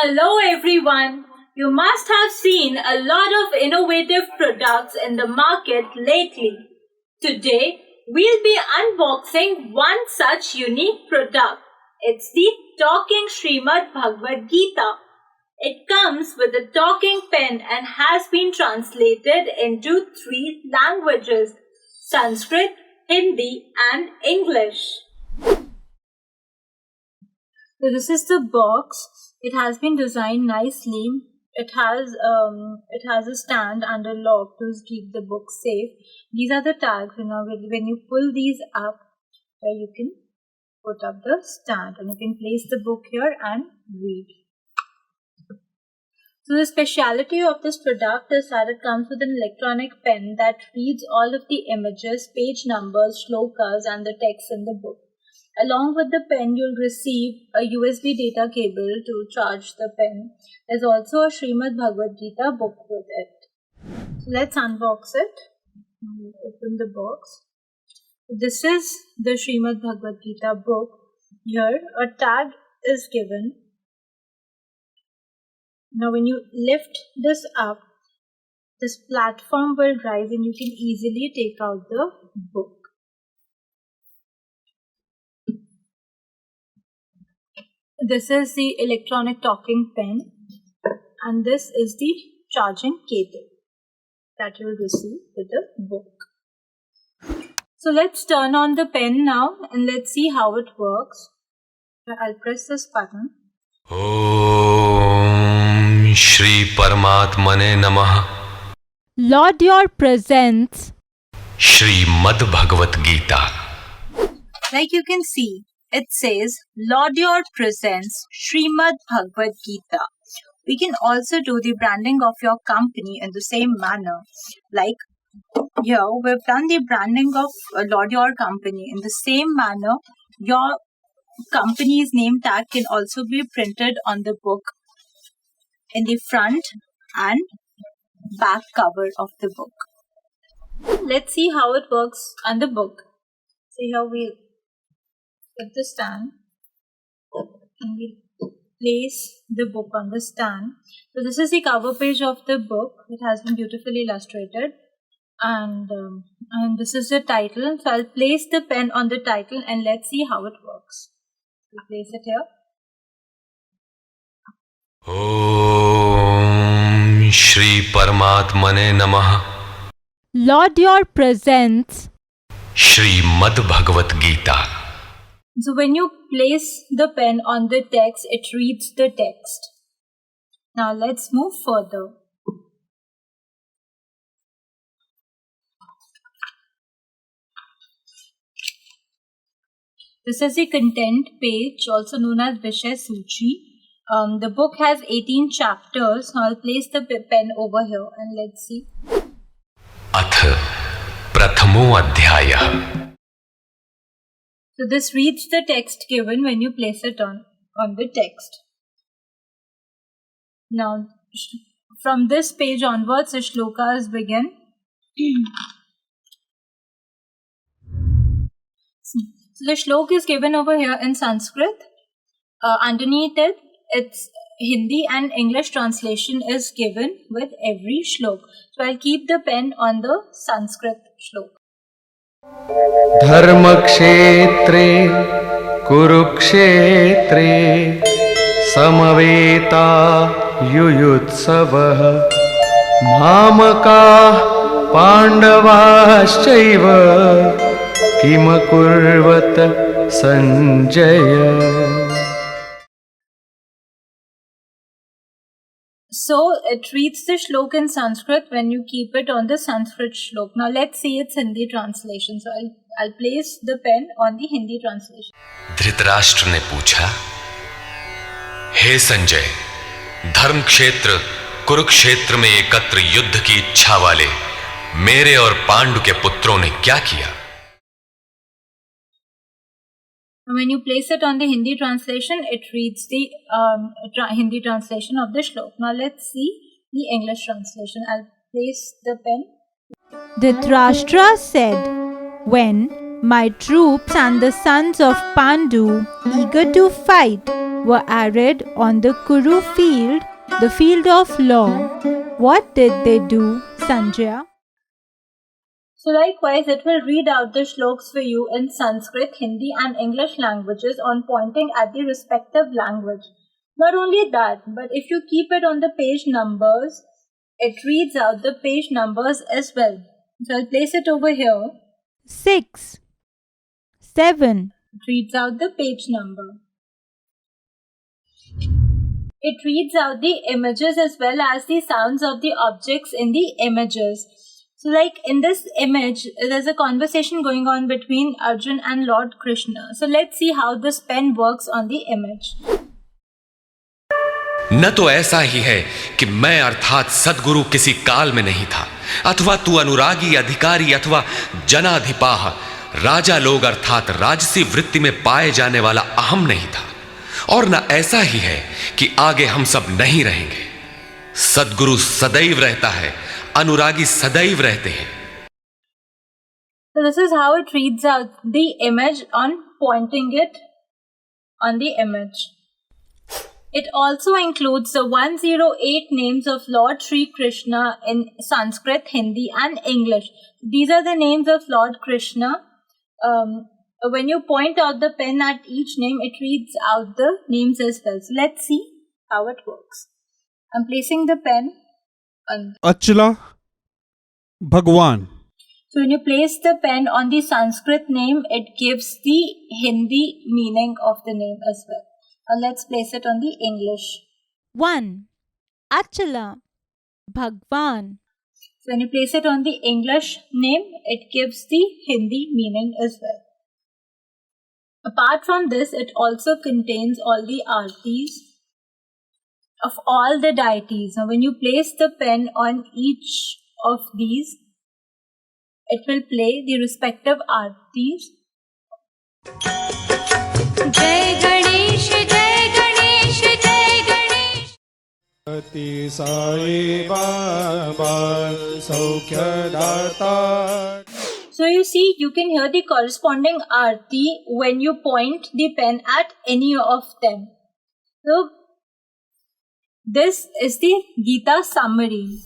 Hello everyone! You must have seen a lot of innovative products in the market lately. Today, we'll be unboxing one such unique product. It's the Talking Srimad Bhagwat Geeta. It comes with a talking pen and has been translated into three languages: Sanskrit, Hindi, and English. So this is the box. It has been designed nicely. It has a stand and a lock to keep the book safe. These are the tags. When you pull these up, you can put up the stand and you can place the book here and read. So the speciality of this product is that it comes with an electronic pen that reads all of the images, page numbers, shlokas, and the text in the book. Along with the pen, you'll receive a USB data cable to charge the pen. There's also a Srimad Bhagwat Gita book with it. So let's unbox it. Open the box. This is the Srimad Bhagwat Gita book. Here, a tag is given. Now, when you lift this up, this platform will rise and you can easily take out the book. This is the electronic talking pen, and this is the charging cable that you will receive with the book. So let's turn on the pen now and let's see how it works. I'll press this button. Om Shri Paramatmane Namah. Lord, your presence. Srimad Bhagwat Geeta. Like you can see, it says, Lord your presence, Srimad Bhagwat Geeta. We can also do the branding of your company in the same manner. Like here, we've done the branding of Lord your company. In the same manner, your company's name tag can also be printed on the book in the front and back cover of the book. Let's see how it works on the book. So here we put the stand and we place the book on the stand. So this is the cover page of the book. It has been beautifully illustrated, and this is the title. So I'll place the pen on the title and let's see how it works. We'll place it here. Om Shri Paramatmane Namah. Lord, your presence. Srimad Bhagwat Geeta. So when you place the pen on the text, it reads the text. Now let's move further. This is the content page, also known as Vishay Suchi. The book has 18 chapters. Now I'll place the pen over here and let's see. Ath Prathamo Adhyayah. So this reads the text given when you place it on the text. Now, from this page onwards, the shlokas begin. So the shlok is given over here in Sanskrit. Underneath it, it's Hindi and English translation is given with every shlok. So I'll keep the pen on the Sanskrit shlok. धर्मक्षेत्रे कुरुक्षेत्रे समवेता युयुत्सवः मामकाः पाण्डवाश्चैव किमकुर्वत Sanjay. So it reads the shlok in Sanskrit when you keep it on the Sanskrit shlok. Now let's see its Hindi translation. So I'll place the pen on the Hindi translation. Dhritarashtra ने पूछा, हे संजय, धर्म क्षेत्र कुरुक्षेत्र में एकत्र युद्ध की इच्छा वाले मेरे और पांडु के पुत्रों ने क्या किया? When you place it on the Hindi translation, it reads the Hindi translation of the shlok. Now let's see the English translation. I'll place the pen. Dhritarashtra said, when My troops and the sons of Pandu, eager to fight, were arrayed on the Kuru field, the field of law. What did they do, Sanjaya? So likewise, it will read out the shloks for you in Sanskrit, Hindi and English languages on pointing at the respective language. Not only that, but if you keep it on the page numbers, it reads out the page numbers as well. So I'll place it over here. 6, 7, It reads out the page number. It reads out the images as well as the sounds of the objects in the images. So like in this image, there's a conversation going on between Arjun and Lord Krishna. So let's see how this pen works on the image. न तो ऐसा ही है कि मैं अर्थात सद्गुरु किसी काल में नहीं था, अथवा तू अनुरागी अधिकारी अथवा जनाधिपाह राजा लोग अर्थात राजसी वृत्ति में पाए जाने वाला अहम नहीं था, और न ऐसा ही है कि आगे हम सब नहीं रहेंगे। सद्गुरु सदैव रहता है, अनुरागी सदैव रहते हैं। So this is how it reads out the image on pointing it on the image. It also includes the 108 names of Lord Sri Krishna in Sanskrit, Hindi and English. These are the names of Lord Krishna. When you point out the pen at each name, it reads out the names as well. So let's see how it works. I'm placing the pen on Achala Bhagwan. So when you place the pen on the Sanskrit name, it gives the Hindi meaning of the name as well. Now let's place it on the English. 1. Achala Bhagwan. So when you place it on the English name, it gives the Hindi meaning as well. Apart from this, it also contains all the artis of all the deities. Now when you place the pen on each of these, it will play the respective artis. Jai Ganesh, Jai Ganesh, Jai Ganesh. Ati Sai Baba Saukya Data. So you see, you can hear the corresponding arti when you point the pen at any of them. So this is the Geeta summary.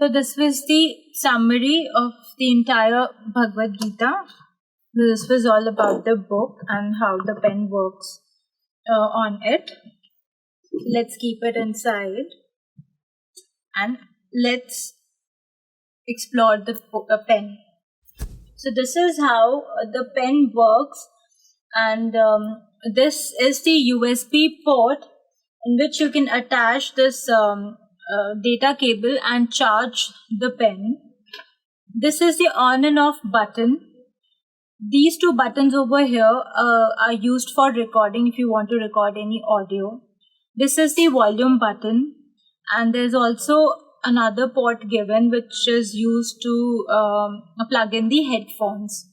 So this was the summary of the entire Bhagwat Gita. This was all about the book and how the pen works on it. Let's keep it inside and let's explore the pen. So this is how the pen works, and this is the USB port in which you can attach this data cable and charge the pen. This is the on and off button. These two buttons over here are used for recording if you want to record any audio. This is the volume button, and there's also another port given which is used to plug in the headphones.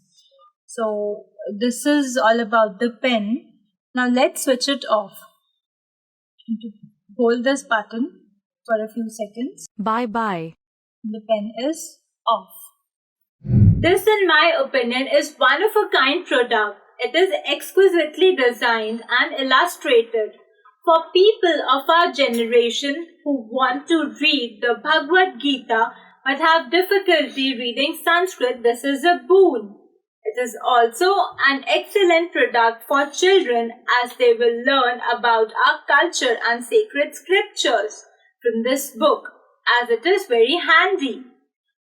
So this is all about the pen. Now let's switch it off. Hold this button for a few seconds. Bye-bye. The pen is off. This, in my opinion, is one of a kind product. It is exquisitely designed and illustrated for people of our generation who want to read the Bhagwat Gita but have difficulty reading Sanskrit. This is a boon. It is also an excellent product for children as they will learn about our culture and sacred scriptures from this book, as it is very handy.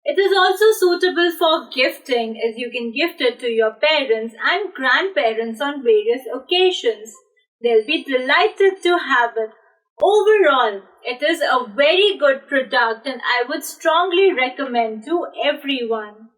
It is also suitable for gifting, as you can gift it to your parents and grandparents on various occasions. They'll be delighted to have it. Overall, it is a very good product and I would strongly recommend to everyone.